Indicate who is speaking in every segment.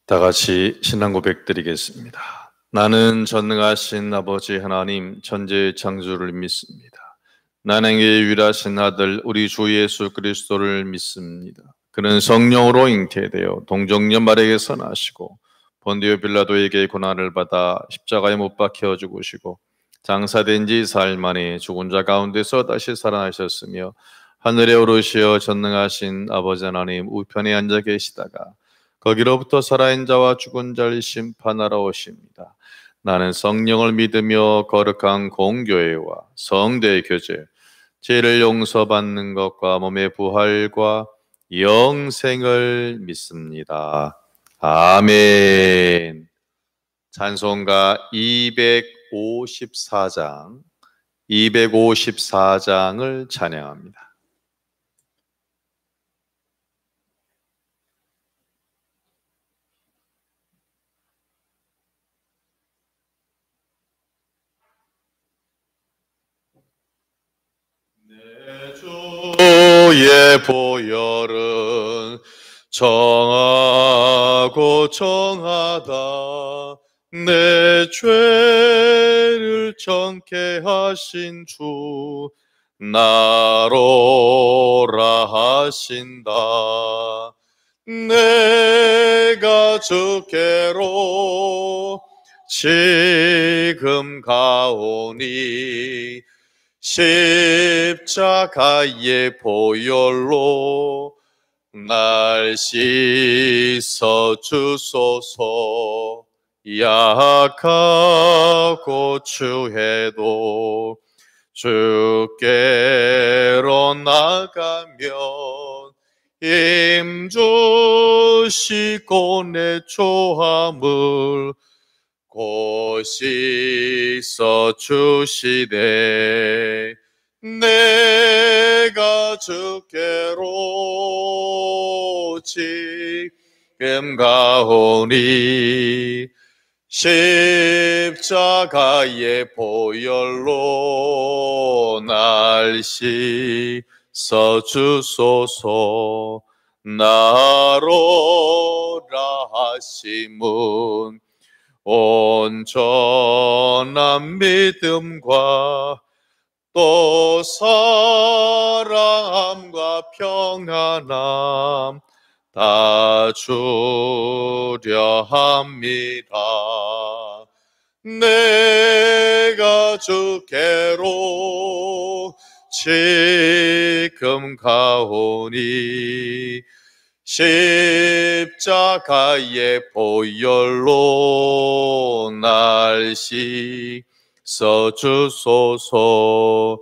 Speaker 1: 다 같이 신앙 고백 드리겠습니다. 나는 전능하신 아버지 하나님 천지의 창조를 믿습니다. 나는 그의 유일하신 아들 우리 주 예수 그리스도를 믿습니다. 그는 성령으로 잉태되어 동정녀 마리아에게서 나시고 본디오 빌라도에게 고난을 받아 십자가에 못 박혀 죽으시고 장사된 지 사흘 만에 죽은 자 가운데서 다시 살아나셨으며 하늘에 오르시어 전능하신 아버지 하나님 우편에 앉아 계시다가 거기로부터 살아있는 자와 죽은 자를 심판하러 오십니다. 나는 성령을 믿으며 거룩한 공교회와 성대의 교제, 죄를 용서받는 것과 몸의 부활과 영생을 믿습니다. 아멘. 찬송가 254장을 찬양합니다. 주의 보혈은 정하고 정하다 내 죄를 정케 하신 주 나로라 하신다. 내가 주께로 지금 가오니 십자가의 보혈로 날 씻어 주소서. 약하고 추해도 주께로 나가면 힘주시고 내 초함을 곧 씻어 주시되 내가 주께로 지금 가오니 십자가의 보혈로 날 씻어 주소서. 나로라 하심은 온전한 믿음과 또 사랑함과 평안함 다 주려 합니다. 내가 주께로 지금 가오니 십자가의 보혈로 날 씻어 주소서.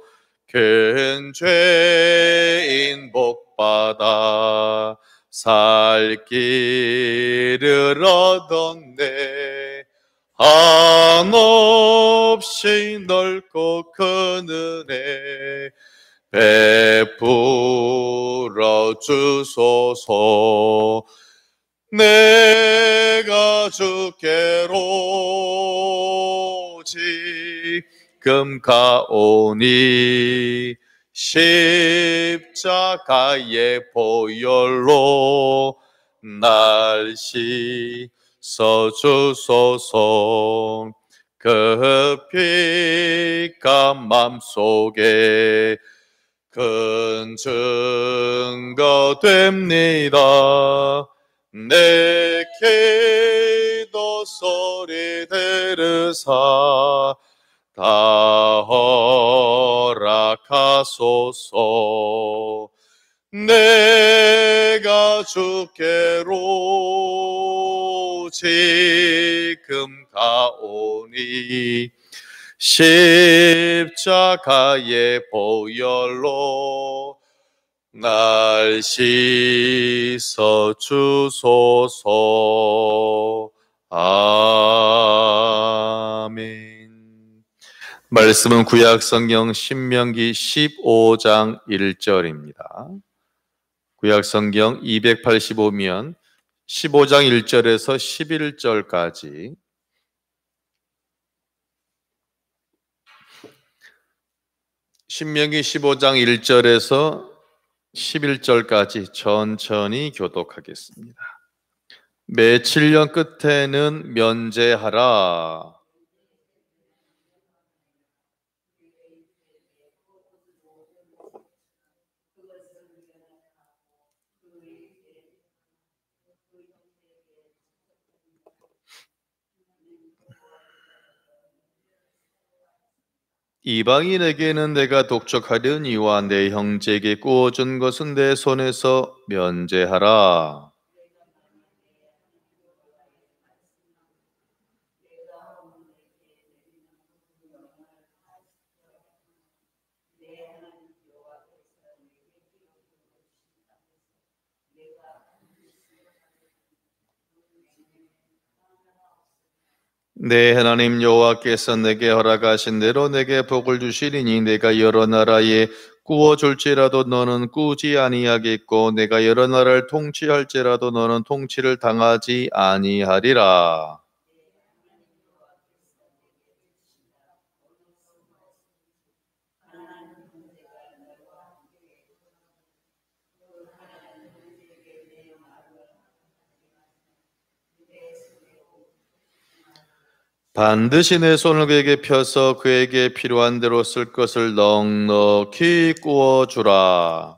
Speaker 1: 큰 죄인 복받아 살 길을 얻었네. 한없이 넓고 큰 은혜 베풀어 주소서. 내가 주께로 지금 가오니 십자가의 보혈로 날 씻어 주소서. 그 피가 맘속에 큰 증거 됩니다. 내 기도 소리 들으사 다 허락하소서. 내가 주께로 지금 가오니 십자가의 보혈로 날 씻어 주소서. 아멘. 말씀은 구약 성경 신명기 15장 1절입니다. 구약 성경 285면 15장 1절에서 11절까지 신명기 15장 1절에서 11절까지 천천히 교독하겠습니다. 매 7년 끝에는 면제하라. 이방인에게는 내가 독촉하려니와 내 형제에게 구워준 것은 내 손에서 면제하라. 내 하나님 여호와께서 내게 허락하신 대로 내게 복을 주시리니 내가 여러 나라에 구워줄지라도 너는 꾸지 아니하겠고 내가 여러 나라를 통치할지라도 너는 통치를 당하지 아니하리라. 반드시 내 손을 그에게 펴서 그에게 필요한 대로 쓸 것을 넉넉히 구워주라.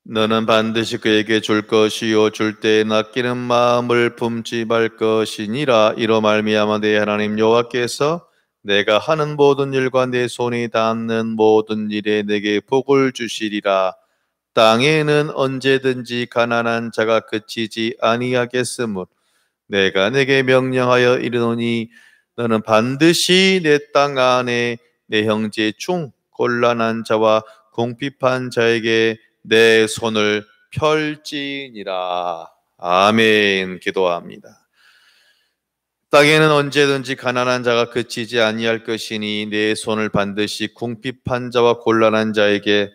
Speaker 1: 너는 반드시 그에게 줄 것이요 줄 때에 낚이는 마음을 품지 말 것이니라. 이로 말미암아 내 하나님 여호와께서 내가 하는 모든 일과 내 손이 닿는 모든 일에 내게 복을 주시리라. 땅에는 언제든지 가난한 자가 그치지 아니하겠으므로 내가 내게 명령하여 이르노니 너는 반드시 내 땅 안에 내 형제 중 곤란한 자와 궁핍한 자에게 내 손을 펼지니라. 아멘. 기도합니다. 땅에는 언제든지 가난한 자가 그치지 아니할 것이니 내 손을 반드시 궁핍한 자와 곤란한 자에게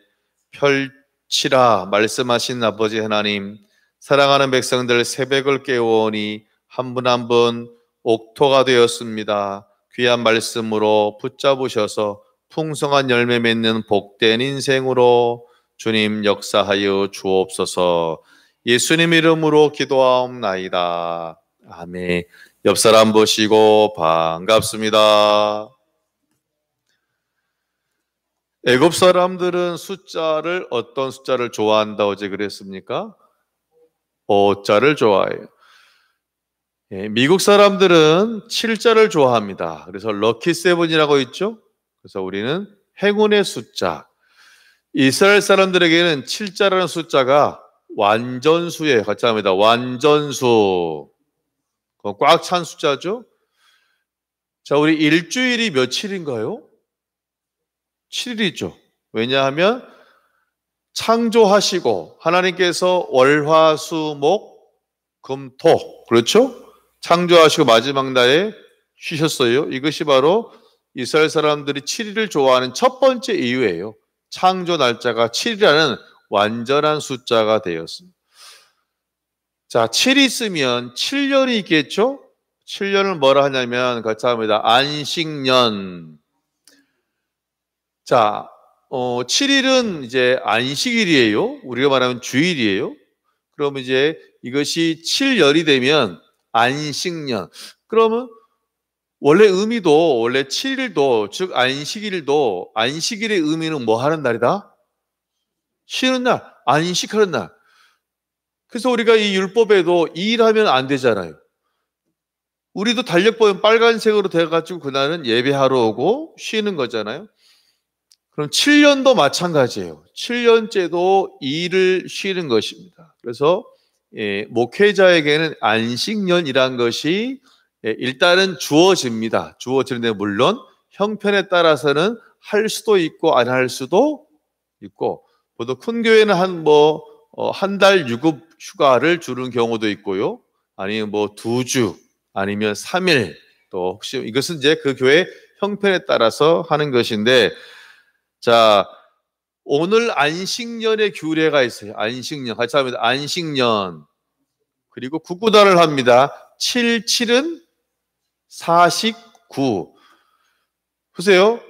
Speaker 1: 펼치라 말씀하신 아버지 하나님, 사랑하는 백성들 새벽을 깨우오니 한 분 한 분 옥토가 되었습니다. 귀한 말씀으로 붙잡으셔서 풍성한 열매 맺는 복된 인생으로 주님 역사하여 주옵소서. 예수님 이름으로 기도하옵나이다. 아멘. 옆 사람 보시고 반갑습니다. 애굽 사람들은 숫자를 어떤 숫자를 좋아한다 어제 그랬습니까? 5자를 좋아해요. 미국 사람들은 7자를 좋아합니다. 그래서 럭키 세븐이라고 있죠. 그래서 우리는 행운의 숫자. 이스라엘 사람들에게는 7자라는 숫자가 완전수예요. 같이 합니다. 완전수. 꽉 찬 숫자죠. 자, 우리 일주일이 며칠인가요? 7일이죠. 왜냐하면 창조하시고 하나님께서 월화수목금토 그렇죠? 창조하시고 마지막 날에 쉬셨어요. 이것이 바로 이스라엘 사람들이 7일을 좋아하는 첫 번째 이유예요. 창조 날짜가 7이라는 완전한 숫자가 되었습니다. 자, 7이 있으면 7년이 있겠죠? 7년을 뭐라 하냐면 같이 합니다. 안식년. 자, 7일은 이제 안식일이에요. 우리가 말하면 주일이에요. 그러면 이제 이것이 7열이 되면 안식년. 그러면 원래 의미도 원래 7일도 즉 안식일도 안식일의 의미는 뭐 하는 날이다? 쉬는 날, 안식하는 날. 그래서 우리가 이 율법에도 일하면 안 되잖아요. 우리도 달력 보면 빨간색으로 돼가지고 그날은 예배하러 오고 쉬는 거잖아요. 그럼 7년도 마찬가지예요. 7년째도 일을 쉬는 것입니다. 그래서 목회자에게는 안식년이란 것이 일단은 주어집니다. 주어지는데 물론 형편에 따라서는 할 수도 있고 안 할 수도 있고 보통 큰 교회는 한 달 유급 휴가를 주는 경우도 있고요. 아니면 2주 아니면 3일 또 혹시 이것은 이제 그 교회 형편에 따라서 하는 것인데 자 오늘 안식년의 규례가 있어요. 안식년. 같이 합니다. 안식년. 그리고 구구단을 합니다. 7, 7은 49. 보세요.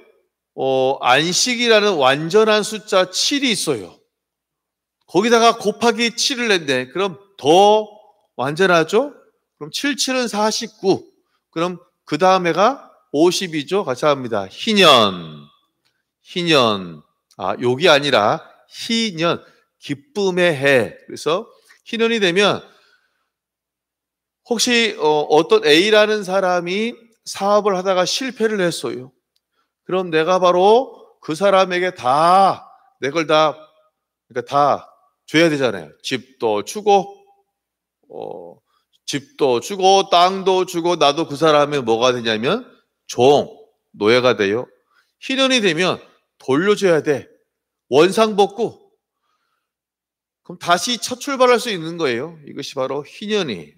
Speaker 1: 안식이라는 완전한 숫자 7이 있어요. 거기다가 곱하기 7을 냈네. 그럼 더 완전하죠? 그럼 7, 7은 49. 그럼 그 다음에가 50이죠? 같이 합니다. 희년. 희년. 욕이 아니라 희년. 기쁨의 해. 그래서 희년이 되면 혹시 어떤 A라는 사람이 사업을 하다가 실패를 했어요. 그럼 내가 바로 그 사람에게 내 걸 그러니까 다 줘야 되잖아요. 집도 주고, 땅도 주고, 나도 그 사람의 뭐가 되냐면 노예가 돼요. 희년이 되면 돌려줘야 돼. 원상복구. 그럼 다시 첫 출발할 수 있는 거예요. 이것이 바로 희년이에요.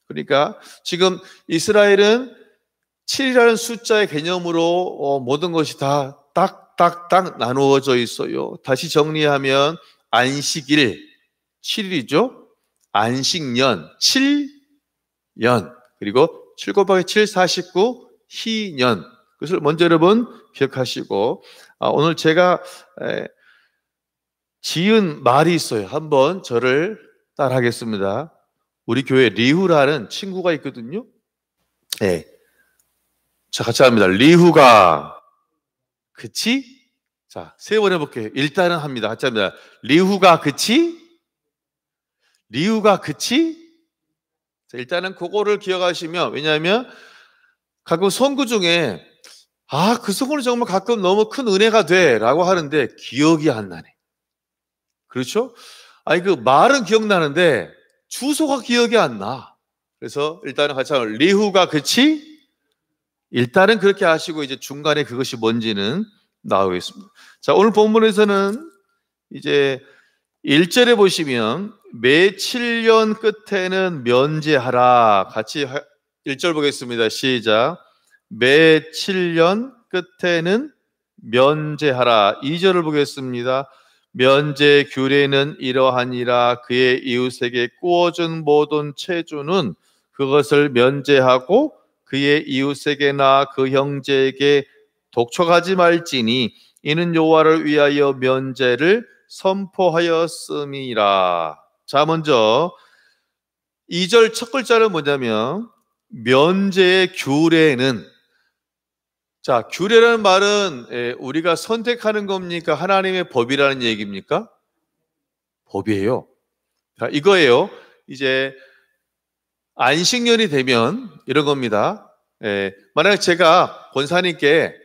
Speaker 1: 그러니까 지금 이스라엘은 7이라는 숫자의 개념으로 모든 것이 다 딱딱딱 나누어져 있어요. 다시 정리하면 안식일 7일이죠. 안식년 7년. 그리고 7 곱하기 7 49 희년. 그것을 먼저 여러분 기억하시고 오늘 제가 지은 말이 있어요. 한번 저를 따라하겠습니다. 우리 교회 리후라는 친구가 있거든요. 네. 자, 같이 합니다. 리후가 그치? 자, 세 번 해볼게요. 일단은 합니다. 같이 합니다. 리후가 그치? 리후가 그치? 자, 일단은 그거를 기억하시면, 왜냐하면 가끔 선구 중에 그 선구는 정말 가끔 너무 큰 은혜가 돼 라고 하는데 기억이 안 나네. 그렇죠? 그 말은 기억나는데 주소가 기억이 안 나. 그래서 일단은 같이 하면 리후가 그치? 일단은 그렇게 하시고 이제 중간에 그것이 뭔지는 나오겠습니다. 자, 오늘 본문에서는 이제 1절에 보시면 매 7년 끝에는 면제하라. 같이 1절 보겠습니다. 시작. 매 7년 끝에는 면제하라. 2절을 보겠습니다. 면제 규례는 이러하니라. 그의 이웃에게 구워준 모든 채주는 그것을 면제하고 그의 이웃에게나 그 형제에게 독촉하지 말지니 이는 여호와를 위하여 면제를 선포하였음이라. 자, 먼저 2절 첫 글자는 뭐냐면 면제의 규례는, 자, 규례라는 말은 우리가 선택하는 겁니까? 하나님의 법이라는 얘기입니까? 법이에요. 자, 이거예요. 이제 안식년이 되면 이런 겁니다. 만약에 제가 권사님께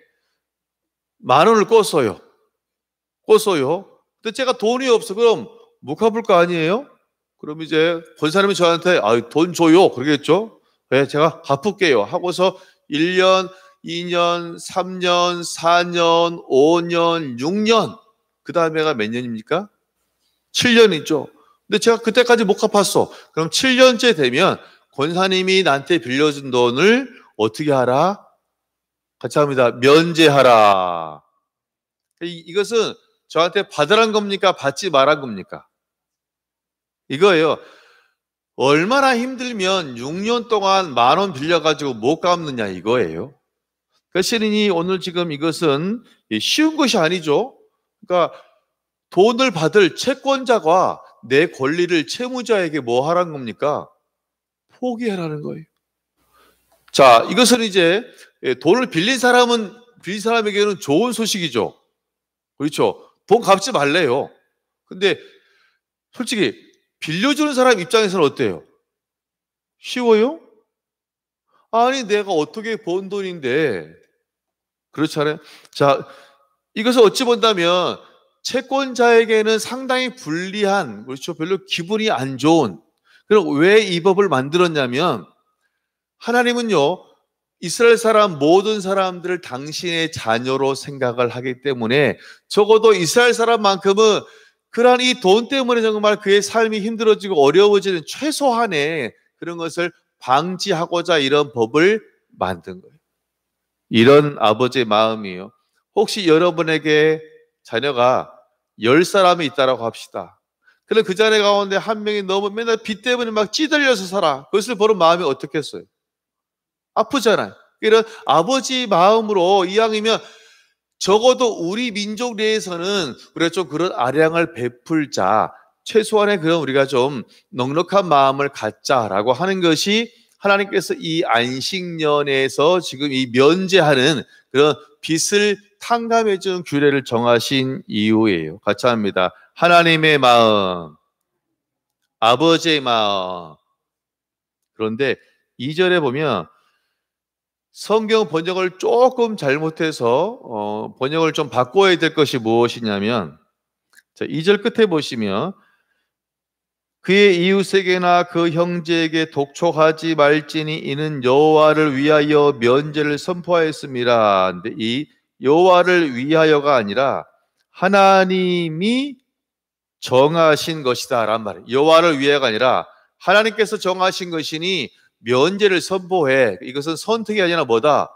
Speaker 1: 10,000원을 꿨어요. 근데 제가 돈이 없어. 그럼 못 갚을 거 아니에요? 그럼 이제 권사님이 저한테 돈 줘요. 그러겠죠? 제가 갚을게요. 하고서 1년, 2년, 3년, 4년, 5년, 6년. 그 다음에가 몇 년입니까? 7년이죠. 근데 제가 그때까지 못 갚았어. 그럼 7년째 되면 권사님이 나한테 빌려준 돈을 어떻게 하라? 같이 합니다. 면제하라. 이것은 저한테 받으란 겁니까? 받지 말란 겁니까? 이거예요. 얼마나 힘들면 6년 동안 10,000원 빌려가지고 못 갚느냐 이거예요. 그 시린이 오늘 지금 이것은 쉬운 것이 아니죠. 그러니까 돈을 받을 채권자가 내 권리를 채무자에게 뭐 하라는 겁니까? 포기하라는 거예요. 자, 이것은 이제 돈을 빌린 사람에게는 좋은 소식이죠. 그렇죠. 돈 갚지 말래요. 근데 솔직히 빌려주는 사람 입장에서는 어때요? 쉬워요? 아니, 내가 어떻게 번 돈인데. 그렇잖아요. 자, 이것을 어찌 본다면 채권자에게는 상당히 불리한, 그렇죠. 별로 기분이 안 좋은. 그럼 왜 이 법을 만들었냐면 하나님은요, 이스라엘 사람 모든 사람들을 당신의 자녀로 생각을 하기 때문에 적어도 이스라엘 사람만큼은 그러한 이 돈 때문에 정말 그의 삶이 힘들어지고 어려워지는 최소한의 그런 것을 방지하고자 이런 법을 만든 거예요. 이런 아버지의 마음이에요. 혹시 여러분에게 자녀가 10사람이 있다라고 합시다. 그럼 그 자네 가운데 한 명이 너무 맨날 빚 때문에 막 찌들려서 살아. 그것을 보는 마음이 어떻겠어요? 아프잖아요. 이런 아버지 마음으로 이왕이면 적어도 우리 민족 내에서는 우리가 좀 그런 아량을 베풀자, 최소한의 그런 우리가 좀 넉넉한 마음을 갖자라고 하는 것이 하나님께서 이 안식년에서 지금 이 면제하는 그런 빚을 탕감해 준 규례를 정하신 이유예요. 같이 합니다. 하나님의 마음, 아버지의 마음. 그런데 2절에 보면 성경 번역을 조금 잘못해서 번역을 좀 바꿔야 될 것이 무엇이냐면, 자, 2절 끝에 보시면 그의 이웃에게나 그 형제에게 독촉하지 말지니 이는 여호와를 위하여 면제를 선포하였습니다. 근데 이 여호와를 위하여가 아니라 하나님이 정하신 것이다 라는 말이에요. 여호와를 위하여가 아니라 하나님께서 정하신 것이니 면제를 선포해. 이것은 선택이 아니라 뭐다?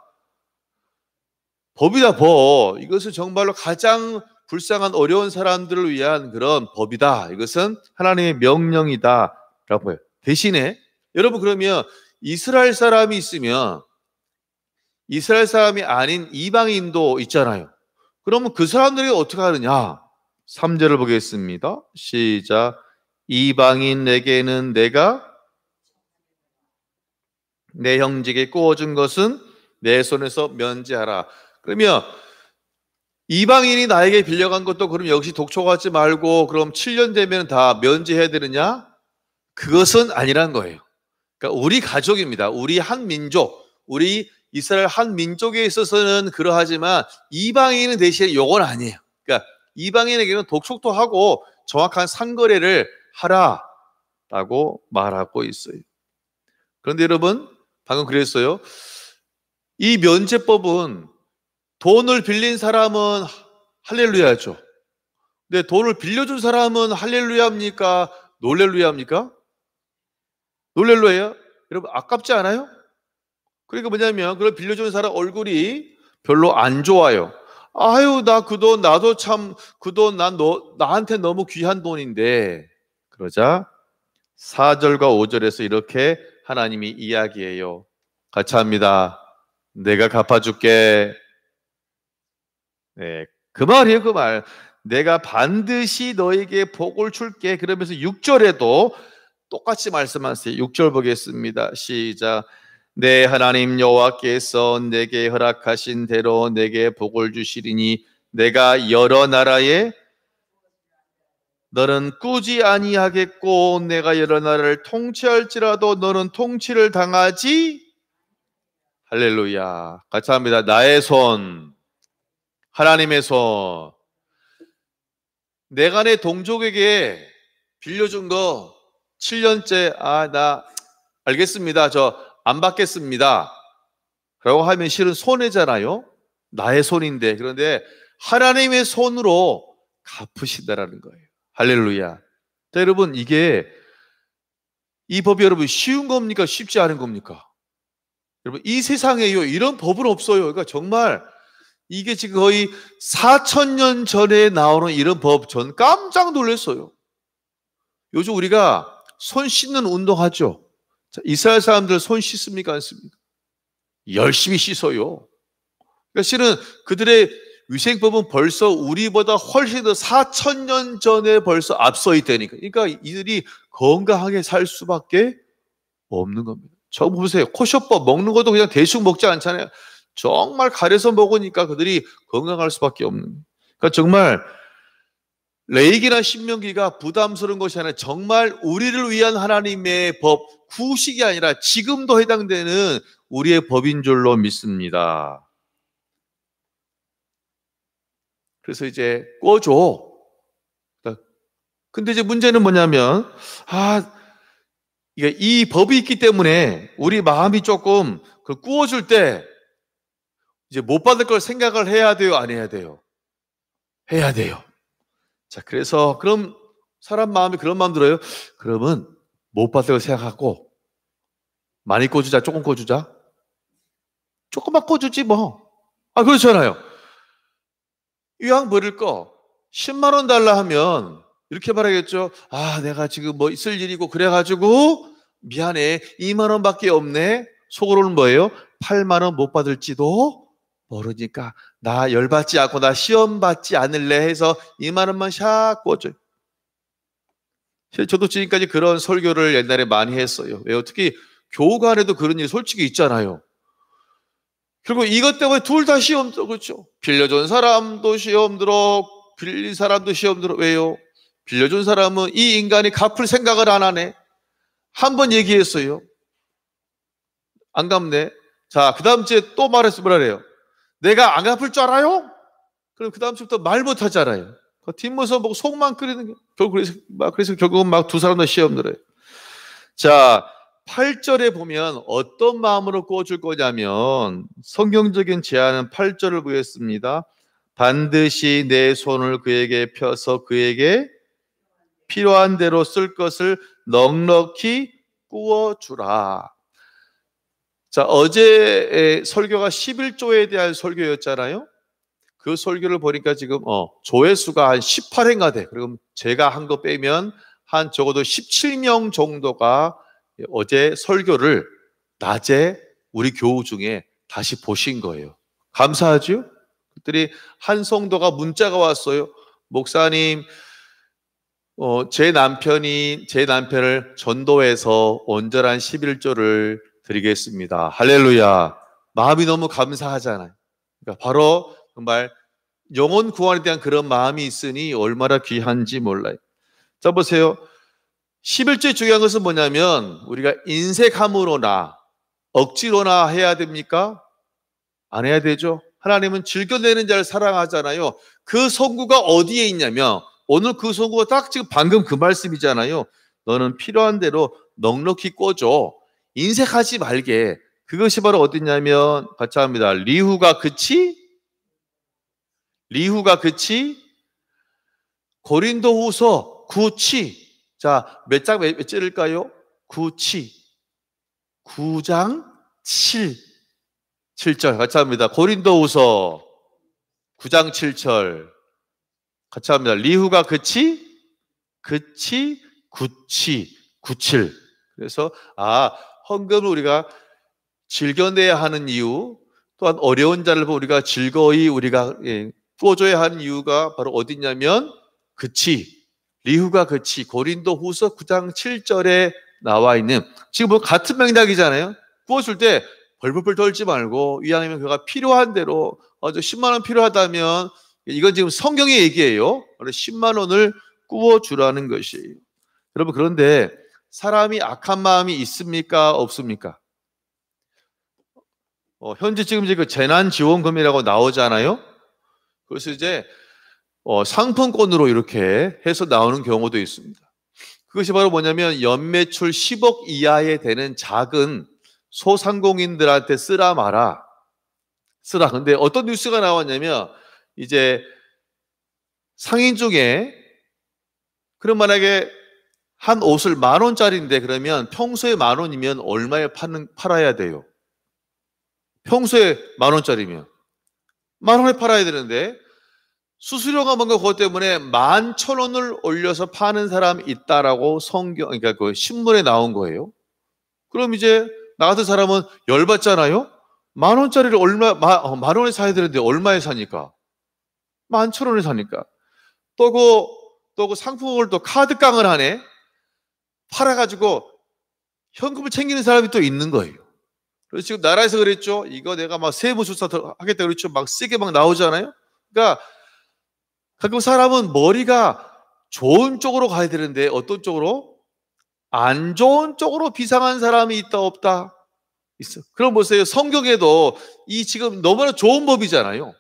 Speaker 1: 법이다, 법. 이것은 정말로 가장 불쌍한 어려운 사람들을 위한 그런 법이다. 이것은 하나님의 명령이다 라고 해요. 대신에 여러분, 그러면 이스라엘 사람이 있으면 이스라엘 사람이 아닌 이방인도 있잖아요. 그러면 그 사람들이 어떻게 하느냐? 3절을 보겠습니다. 시작. 이방인에게는 내가 내 형제에게 구워준 것은 내 손에서 면제하라. 그러면 이방인이 나에게 빌려간 것도 그럼 역시 독촉하지 말고 그럼 7년 되면 다 면제해야 되느냐? 그것은 아니란 거예요. 그러니까 우리 가족입니다. 우리 한 민족, 우리 이스라엘 한 민족에 있어서는 그러하지만 이방인은 대신에 이건 아니에요. 그러니까 이방인에게는 독촉도 하고 정확한 상거래를 하라라고 말하고 있어요. 그런데 여러분, 방금 그랬어요. 이 면제법은 돈을 빌린 사람은 할렐루야죠. 근데 돈을 빌려준 사람은 할렐루야입니까? 놀렐루야입니까? 놀렐루야예요. 여러분, 아깝지 않아요? 그러니까 뭐냐면 그걸 빌려준 사람 얼굴이 별로 안 좋아요. 아유, 나 그 돈, 나도 참 그 돈 나한테 너무 귀한 돈인데. 그러자 4절과 5절에서 이렇게 하나님이 이야기해요. 같이 합니다. 내가 갚아줄게. 네, 그 말이에요, 그 말. 내가 반드시 너에게 복을 줄게. 그러면서 6절에도 똑같이 말씀하세요. 6절 보겠습니다. 시작. 내 하나님 여호와께서 내게 허락하신 대로 내게 복을 주시리니 내가 여러 나라에 너는 꾸지 아니하겠고 내가 여러 나라를 통치할지라도 너는 통치를 당하지. 할렐루야. 같이 합니다. 나의 손, 하나님의 손. 내가 내 동족에게 빌려준 거 7년째, 나 알겠습니다. 저 안 받겠습니다 라고 하면 실은 손해잖아요. 나의 손인데. 그런데 하나님의 손으로 갚으신다라는 거예요. 할렐루야. 자, 여러분, 이게 이 법이 여러분 쉬운 겁니까? 쉽지 않은 겁니까? 여러분, 이 세상에요 이런 법은 없어요. 그러니까 정말 이게 지금 거의 4,000년 전에 나오는 이런 법, 전 깜짝 놀랐어요. 요즘 우리가 손 씻는 운동하죠. 자, 이스라엘 사람들 손 씻습니까? 안 씁니까? 열심히 씻어요. 그러니까 실은 그들의 위생법은 벌써 우리보다 훨씬 더 4,000년 전에 벌써 앞서 있다니까. 그러니까 이들이 건강하게 살 수밖에 없는 겁니다. 저 보세요. 코쇼법 먹는 것도 그냥 대충 먹지 않잖아요. 정말 가려서 먹으니까 그들이 건강할 수밖에 없는. 그러니까 정말 레위기나 신명기가 부담스러운 것이 아니라 정말 우리를 위한 하나님의 법, 구식이 아니라 지금도 해당되는 우리의 법인 줄로 믿습니다. 그래서 이제 꺼줘. 근데 이제 문제는 뭐냐면, 이 법이 있기 때문에 우리 마음이 조금 구워줄 때 이제 못 받을 걸 생각을 해야 돼요? 안 해야 돼요? 해야 돼요. 자, 그래서 그럼 사람 마음이 그런 마음 들어요. 그러면 못 받을 걸 생각하고 많이 꿔주자, 조금 꿔주자. 조금만 꿔주지 뭐. 그렇잖아요. 이왕 버릴 거 10만 원 달라 하면 이렇게 말하겠죠. 아, 내가 지금 뭐 있을 일이고 그래가지고 미안해. 2만 원밖에 없네. 속으로는 뭐예요? 8만 원 못 받을지도 모르니까 나 열받지 않고 나 시험 받지 않을래 해서 2만 원만 샥 꿔줘요. 저도 지금까지 그런 설교를 옛날에 많이 했어요. 왜요? 특히 교우간에도 그런 일이 솔직히 있잖아요. 결국 이것 때문에 둘 다 시험 들어. 그렇죠? 빌려준 사람도 시험 들어, 빌린 사람도 시험 들어. 왜요? 빌려준 사람은 이 인간이 갚을 생각을 안 하네. 한 번 얘기했어요. 안 갚네. 자, 그 다음 주에 또 말했어. 뭐라 그래요? 내가 안 갚을 줄 알아요? 그럼 그 다음 주부터 말 못하잖아요. 뒷모습 보고 속만 끓이는 게. 그래서 결국은 막 두 사람 다 시험 들어요. 자, 8절에 보면 어떤 마음으로 꿔줄 거냐면 성경적인 제안은 8절을 보겠습니다. 반드시 내 손을 그에게 펴서 그에게 필요한 대로 쓸 것을 넉넉히 꾸어주라. 자, 어제 설교가 11조에 대한 설교였잖아요. 그 설교를 보니까 지금 조회수가 한 18회가 돼. 그리고 제가 한 거 빼면 한 적어도 17명 정도가 어제 설교를 낮에 우리 교우 중에 다시 보신 거예요. 감사하죠? 그들이 한 성도가 문자가 왔어요. 목사님, 제 남편을 전도해서 온전한 11조를 드리겠습니다. 할렐루야. 마음이 너무 감사하잖아요. 그러니까 바로 정말 영혼 구원에 대한 그런 마음이 있으니 얼마나 귀한지 몰라요. 자, 보세요. 11조의 중요한 것은 뭐냐면 우리가 인색함으로나 억지로나 해야 됩니까? 안 해야 되죠. 하나님은 즐겨내는 자를 사랑하잖아요. 그 성구가 어디에 있냐면 오늘 그 성구가 딱 지금 방금 그 말씀이잖아요. 너는 필요한 대로 넉넉히 꿔줘. 인색하지 말게. 그것이 바로 어디냐면 같이 합니다. 리후가 그치? 고린도후서 9치. 자, 몇 절일까요? 9치. 9장 7절 같이 합니다. 고린도후서 9장 7절 같이 합니다. 리후가 그치? 97. 그래서 헌금을 우리가 즐겨내야 하는 이유, 또한 어려운 자를 보고 우리가 즐거이 우리가 꾸어줘야 하는 이유가 바로 어디냐면 리후가 고린도후서 9장 7절에 나와 있는 지금 뭐 같은 맥락이잖아요. 꾸어줄 때 벌벌벌 떨지 말고 이왕이면 그가 필요한 대로 10만 원 필요하다면 이건 지금 성경의 얘기예요. 10만 원을 꾸어주라는 것이에요. 여러분, 그런데 사람이 악한 마음이 있습니까? 없습니까? 현재 지금 그 재난지원금이라고 나오잖아요. 그래서 이제 상품권으로 이렇게 해서 나오는 경우도 있습니다. 그것이 바로 뭐냐면 연매출 10억 이하에 되는 작은 소상공인들한테 쓰라 마라. 근데 어떤 뉴스가 나왔냐면 이제 상인 중에 그럼 만약에 한 옷을 10,000원짜리인데 그러면 평소에 10,000원이면 얼마에 팔아야 돼요? 평소에 10,000원짜리면 10,000원에 팔아야 되는데 수수료가 뭔가 그것 때문에 11,000원을 올려서 파는 사람이 있다라고 그러니까 그 신문에 나온 거예요. 그럼 이제 나 같은 사람은 열받잖아요. 10,000원짜리를 10,000원에 사야 되는데 얼마에 사니까? 11,000원에 사니까. 또 그 상품을 또 카드깡을 하네. 팔아가지고 현금을 챙기는 사람이 또 있는 거예요. 그래서 지금 나라에서 그랬죠. 이거 내가 막 세무조사 하겠다 그랬죠. 막 세게 막 나오잖아요. 그러니까 가끔 사람은 머리가 좋은 쪽으로 가야 되는데 어떤 쪽으로? 안 좋은 쪽으로 비상한 사람이 있다 없다? 있어. 그럼 보세요. 성경에도 이 지금 너무나 좋은 법이잖아요.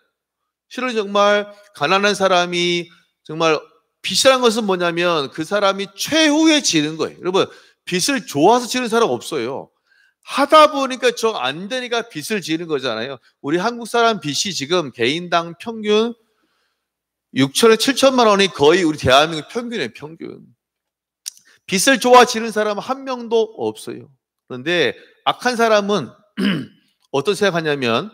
Speaker 1: 실은 정말 가난한 사람이 정말 빚이라는 것은 뭐냐면 그 사람이 최후에 지는 거예요. 여러분, 빚을 좋아서 지는 사람 없어요. 하다 보니까 정 안 되니까 빚을 지는 거잖아요. 우리 한국 사람 빚이 지금 개인당 평균 6천에 7천만 원이 거의 우리 대한민국 평균이에요. 평균. 빚을 좋아 지는 사람은 한 명도 없어요. 그런데 악한 사람은 어떤 생각하냐면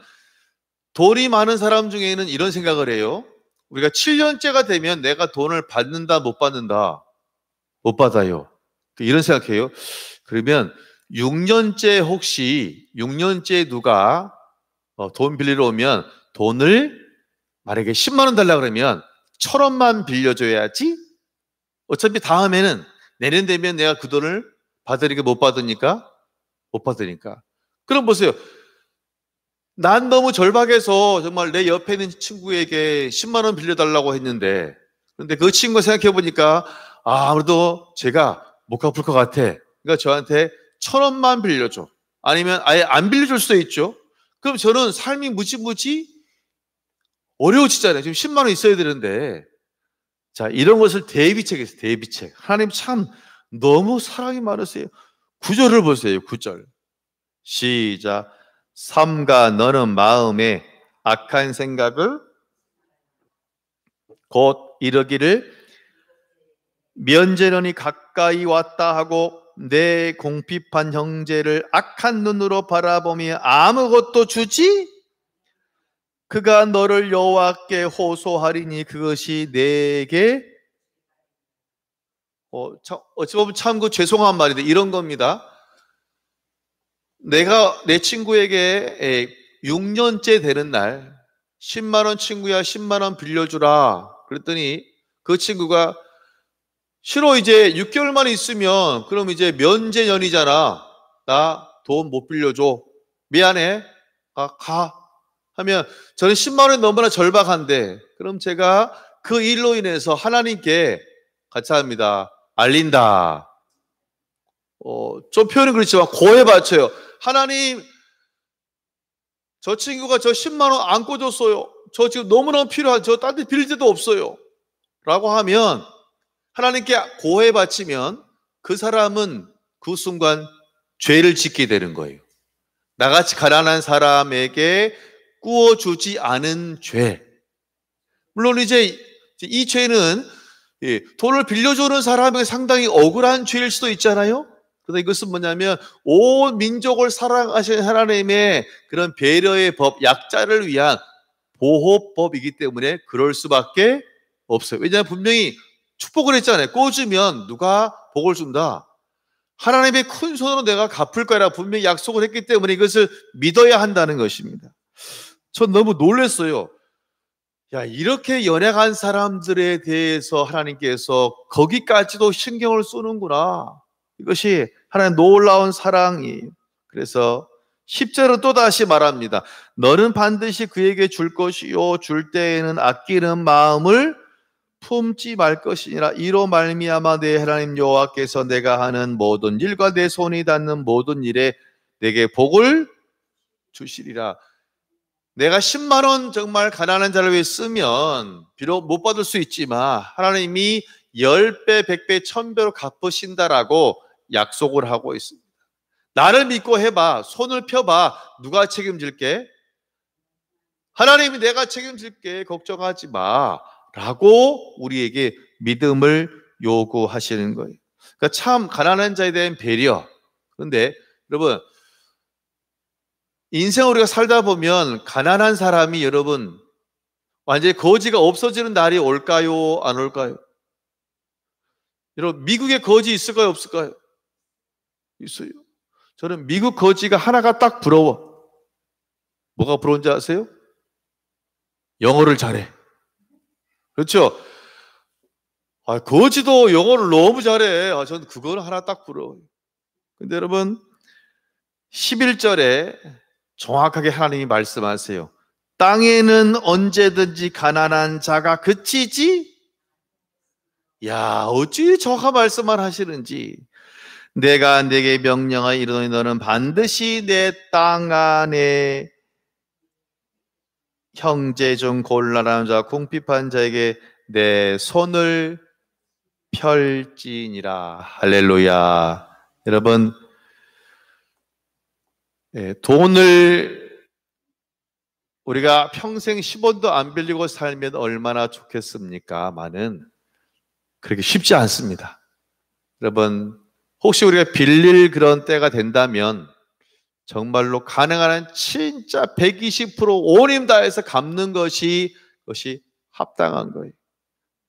Speaker 1: 돈이 많은 사람 중에는 이런 생각을 해요. 우리가 7년째가 되면 내가 돈을 받는다, 못 받는다? 못 받아요. 이런 생각해요. 그러면 6년째 혹시 6년째 누가 돈 빌리러 오면 돈을 만약에 10만 원 달라 그러면 1,000원만 빌려줘야지. 어차피 다음에는 내년 되면 내가 그 돈을 받으니까 못 받으니까 못 받으니까. 그럼 보세요. 난 너무 절박해서 정말 내 옆에 있는 친구에게 10만 원 빌려달라고 했는데, 그런데 그 친구가 생각해 보니까 아무래도 제가 못 갚을 것 같아. 그러니까 저한테 1,000원만 빌려줘. 아니면 아예 안 빌려줄 수도 있죠. 그럼 저는 삶이 무지무지 어려워지잖아요. 지금 10만 원 있어야 되는데. 자, 이런 것을 대비책에서 대비책. 하나님 참 너무 사랑이 많으세요. 9절을 보세요. 9절. 시작. 삼가 너는 마음에 악한 생각을 곧 이르기를 면제년이 가까이 왔다 하고 내 공핍한 형제를 악한 눈으로 바라보며 아무것도 주지 그가 너를 여호와께 호소하리니 그것이 내게 어찌 보면 참 그 죄송한 말인데 이런 겁니다. 내가 내 친구에게 6년째 되는 날 10만 원 친구야 10만 원 빌려주라 그랬더니 그 친구가 싫어 이제 6개월만 있으면 그럼 이제 면제년이잖아. 나 돈 못 빌려줘. 미안해. 가. 하면 저는 10만 원이 너무나 절박한데 그럼 제가 그 일로 인해서 하나님께 같이 합니다. 알린다. 좀 표현은 그렇지만 고해 바쳐요. 하나님 저 친구가 저 10만 원 안 꿔줬어요. 저 지금 너무나 필요한 저 딴 데 빌릴 데도 없어요. 라고 하면 하나님께 고해 바치면 그 사람은 그 순간 죄를 짓게 되는 거예요. 나같이 가난한 사람에게 꾸어주지 않은 죄. 물론 이제 이 죄는 돈을 빌려주는 사람에게 상당히 억울한 죄일 수도 있잖아요. 그런데 이것은 뭐냐면 온 민족을 사랑하시는 하나님의 그런 배려의 법, 약자를 위한 보호법이기 때문에 그럴 수밖에 없어요. 왜냐하면 분명히 축복을 했잖아요. 꿔주면 누가 복을 준다. 하나님의 큰 손으로 내가 갚을 거라 분명히 약속을 했기 때문에 이것을 믿어야 한다는 것입니다. 전 너무 놀랐어요. 야, 이렇게 연약한 사람들에 대해서 하나님께서 거기까지도 신경을 쓰는구나. 이것이 하나님의 놀라운 사랑이. 그래서 10절은 또다시 말합니다. 너는 반드시 그에게 줄 것이요 줄 때에는 아끼는 마음을 품지 말 것이니라. 이로 말미암아 내 하나님 여호와께서 내가 하는 모든 일과 내 손이 닿는 모든 일에 내게 복을 주시리라. 내가 10만 원 정말 가난한 자를 위해 쓰면 비록 못 받을 수 있지만 하나님이 10배, 100배, 1000배로 갚으신다라고 약속을 하고 있습니다. 나를 믿고 해봐. 손을 펴봐. 누가 책임질게? 하나님이 내가 책임질게. 걱정하지 마. 라고 우리에게 믿음을 요구하시는 거예요. 그러니까 참 가난한 자에 대한 배려. 그런데 여러분 인생을 우리가 살다 보면 가난한 사람이 여러분 완전히 거지가 없어지는 날이 올까요? 안 올까요? 여러분 미국에 거지 있을까요? 없을까요? 있어요. 저는 미국 거지가 하나가 딱 부러워. 뭐가 부러운지 아세요? 영어를 잘해. 그렇죠? 거지도 영어를 너무 잘해. 저는 그거는 하나 딱 부러워요. 근데 여러분 11절에 정확하게 하나님이 말씀하세요. 땅에는 언제든지 가난한 자가 그치지? 야, 어찌 저가 말씀만 하시는지. 내가 내게 명령하여 이르노니 너는 반드시 내 땅 안에 형제 중 곤란한 자 궁핍한 자에게 내 손을 펼지니라. 할렐루야. 여러분 돈을 우리가 평생 10원도 안 빌리고 살면 얼마나 좋겠습니까? 많은 그렇게 쉽지 않습니다. 여러분 혹시 우리가 빌릴 그런 때가 된다면 정말로 가능한 한 진짜 120% 온 힘 다해서 갚는 것이 합당한 거예요.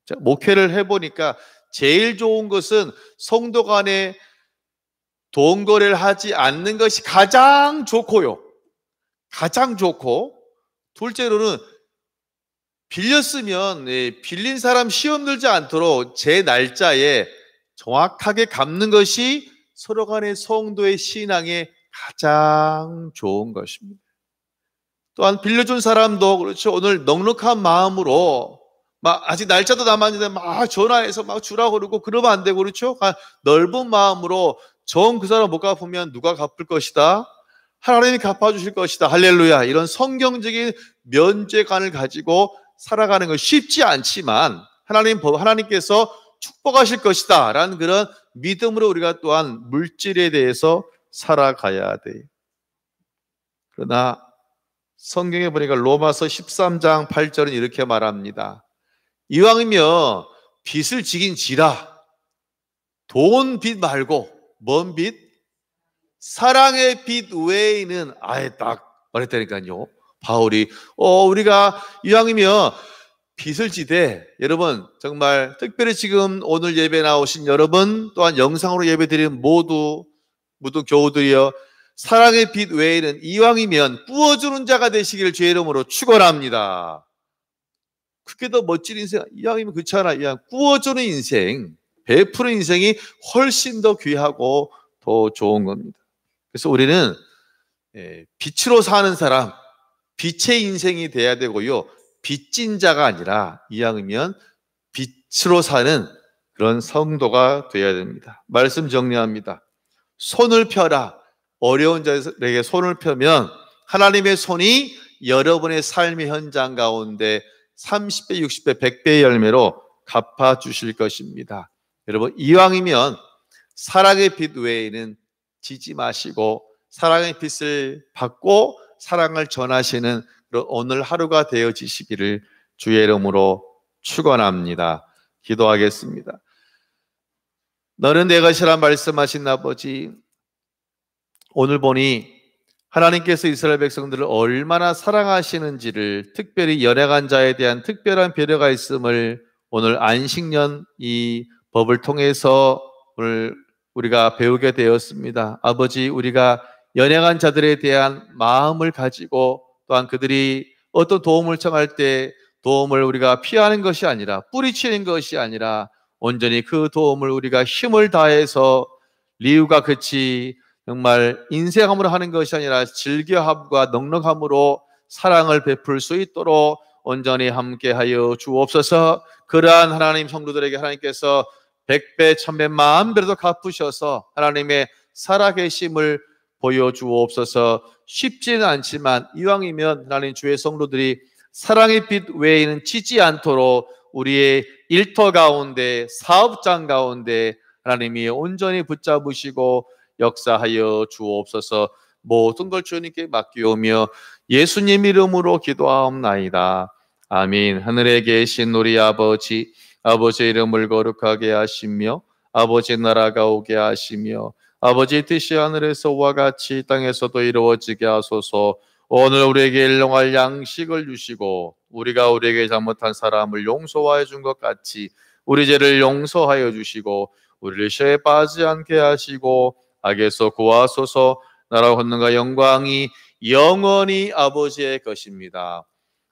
Speaker 1: 자, 목회를 해보니까 제일 좋은 것은 성도 간에 돈 거래를 하지 않는 것이 가장 좋고요. 가장 좋고, 둘째로는 빌렸으면 빌린 사람 시험 들지 않도록 제 날짜에 정확하게 갚는 것이 서로 간의 성도의 신앙에 가장 좋은 것입니다. 또한 빌려준 사람도 그렇죠. 오늘 넉넉한 마음으로 막 아직 날짜도 남았는데 막 전화해서 막 주라고 그러고 그러면 안 되고 그렇죠. 넓은 마음으로 정 그 사람 못 갚으면 누가 갚을 것이다. 하나님이 갚아주실 것이다. 할렐루야. 이런 성경적인 면죄관을 가지고 살아가는 건 쉽지 않지만 하나님께서 축복하실 것이다 라는 그런 믿음으로 우리가 또한 물질에 대해서 살아가야 돼요. 그러나 성경에 보니까 로마서 13장 8절은 이렇게 말합니다. 이왕이면 빚을 지긴 지라. 돈 빚 말고 뭔 빚? 사랑의 빚 외에는 아예 딱 말했다니까요. 바울이 우리가 이왕이면 빚을 지되, 여러분 정말 특별히 지금 오늘 예배 나오신 여러분, 또한 영상으로 예배 드리는 모두 교우들이여, 사랑의 빚 외에는 이왕이면 꾸어주는 자가 되시기를 주의 이름으로 축원합니다. 그게 더 멋진 인생, 이왕이면 그렇잖아. 이왕 꾸어주는 인생, 베푸는 인생이 훨씬 더 귀하고 더 좋은 겁니다. 그래서 우리는 빛으로 사는 사람, 빛의 인생이 돼야 되고요, 빚진 자가 아니라 이왕이면 빛으로 사는 그런 성도가 돼야 됩니다. 말씀 정리합니다. 손을 펴라. 어려운 자에게 손을 펴면 하나님의 손이 여러분의 삶의 현장 가운데 30배, 60배, 100배의 열매로 갚아주실 것입니다. 여러분, 이왕이면 사랑의 빛 외에는 지지 마시고 사랑의 빛을 받고 사랑을 전하시는 그런 오늘 하루가 되어지시기를 주의 이름으로 축원합니다. 기도하겠습니다. 너는 내 것이라 말씀하신 아버지, 오늘 보니 하나님께서 이스라엘 백성들을 얼마나 사랑하시는지를, 특별히 연약한 자에 대한 특별한 배려가 있음을 오늘 안식년 이 법을 통해서 오늘 우리가 배우게 되었습니다. 아버지, 우리가 연약한 자들에 대한 마음을 가지고, 또한 그들이 어떤 도움을 청할 때 도움을 우리가 피하는 것이 아니라, 뿌리치는 것이 아니라 온전히 그 도움을 우리가 힘을 다해서 리유가 그치 정말 인색함으로 하는 것이 아니라 즐겨함과 넉넉함으로 사랑을 베풀 수 있도록 온전히 함께하여 주옵소서. 그러한 하나님 성도들에게 하나님께서 100배, 1000배, 만배로 갚으셔서 하나님의 살아계심을 보여주옵소서. 쉽지는 않지만 이왕이면 하나님 주의 성도들이 사랑의 빛 외에는 지지 않도록 우리의 일터 가운데, 사업장 가운데 하나님이 온전히 붙잡으시고 역사하여 주옵소서. 모든 걸 주님께 맡기오며 예수님 이름으로 기도하옵나이다. 아멘. 하늘에 계신 우리 아버지, 아버지의 이름을 거룩하게 하시며 아버지의 나라가 오게 하시며 아버지의 뜻이 하늘에서와 같이 땅에서도 이루어지게 하소서. 오늘 우리에게 일용할 양식을 주시고 우리가 우리에게 잘못한 사람을 용서하여 준 것 같이 우리 죄를 용서하여 주시고 우리를 시험에 빠지지 않게 하시고 악에서 구하소서. 나라와 권능과 영광이 영원히 아버지의 것입니다.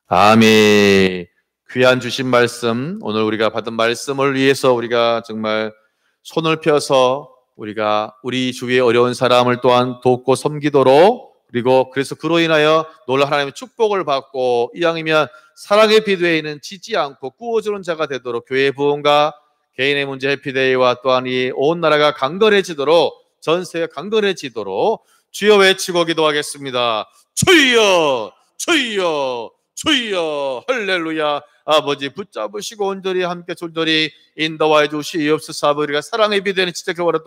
Speaker 1: 아멘. 귀한 주신 말씀, 오늘 우리가 받은 말씀을 위해서 우리가 정말 손을 펴서 우리가 우리 주위의 어려운 사람을 또한 돕고 섬기도록, 그리고 그래서 그로 인하여 놀라운 하나님의 축복을 받고 이왕이면 사랑의 빛 외에는 지지 않고 꾸어주는 자가 되도록 교회의 부흥과 개인의 문제 해피데이와 또한 이 온 나라가 강건해지도록, 전세가 강건해지도록 주여 외치고 기도하겠습니다. 주여, 주여, 주여. 할렐루야. 아버지 붙잡으시고 온전히 함께 존전히 인도하여 주시옵소서. 우리가 사랑의 비대는 진짜 겨울에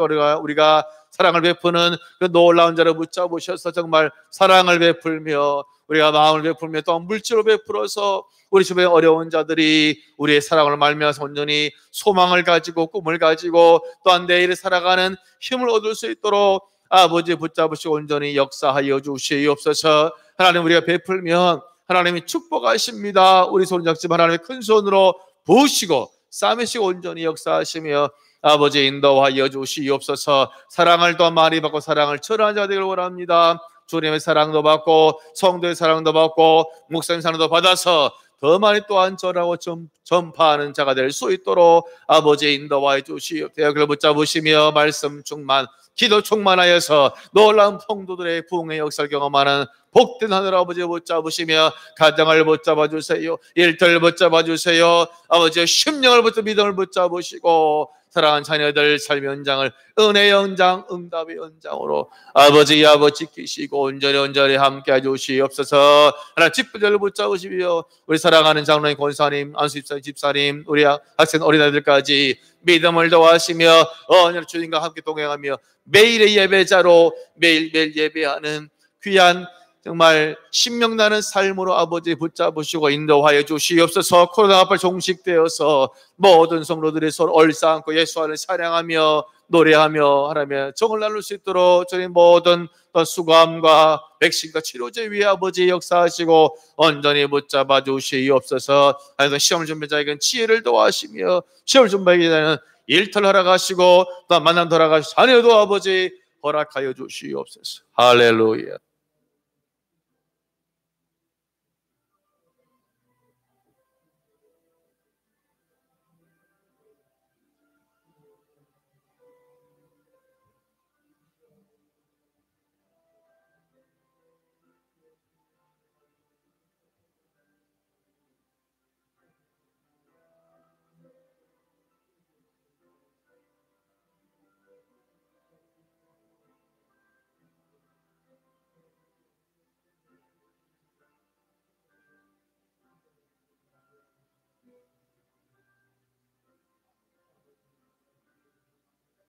Speaker 1: 우리가 사랑을 베푸는 그 놀라운 자를 붙잡으셔서 정말 사랑을 베풀며 우리가 마음을 베풀며 또 물질로 베풀어서 우리 주변에 어려운 자들이 우리의 사랑을 말미암아서 온전히 소망을 가지고 꿈을 가지고 또한 내일을 살아가는 힘을 얻을 수 있도록 아버지 붙잡으시고 온전히 역사하여 주시옵소서. 하나님, 우리가 베풀면 하나님이 축복하십니다. 우리 손잡지 하나님의 큰 손으로 부으시고 싸매시고 온전히 역사하시며 아버지 인도하여 주시옵소서. 사랑을 더 많이 받고 사랑을 전하는 자가 되기를 원합니다. 주님의 사랑도 받고 성도의 사랑도 받고 목사님 사랑도 받아서 더 많이 또한 전하고 전파하는 자가 될 수 있도록 아버지 인도하여 주시옵소서. 대학을 붙잡으시며 말씀 충만 기도 충만하여서 놀라운 성도들의 부흥의 역사를 경험하는 복된 하늘 아버지 붙잡으시며 가정을 붙잡아 주세요. 일터를 붙잡아 주세요. 아버지의 심령을 붙잡아 믿음을 붙잡으시고 사랑하는 자녀들 삶의 연장을 은혜의 연장 응답의 연장으로 아버지 지키시고 온전히 함께 해주시옵소서. 하나님 직분자를 붙잡으시며 우리 사랑하는 장로님 권사님 안수집사님 집사님 우리 학생 어린아이들까지 믿음을 더하시며 언제나 주님과 함께 동행하며 매일의 예배자로 매일매일 예배하는 귀한 정말 신명나는 삶으로 아버지 붙잡으시고 인도하여 주시옵소서. 코로나가 빨리 종식되어서 모든 성도들이 서로 얼싸안고 예수 안을 찬양하며 노래하며 하나님의 정을 나눌 수 있도록 주님 모든 수감과 백신과 치료제 위에 아버지 역사하시고 온전히 붙잡아 주시옵소서. 하나님 시험을 준비자에게는 지혜를 도와하시며 시험을 준비자에게는 일터를 허락하시고 또 만남 돌아가시고 자녀도 아버지 허락하여 주시옵소서. 할렐루야.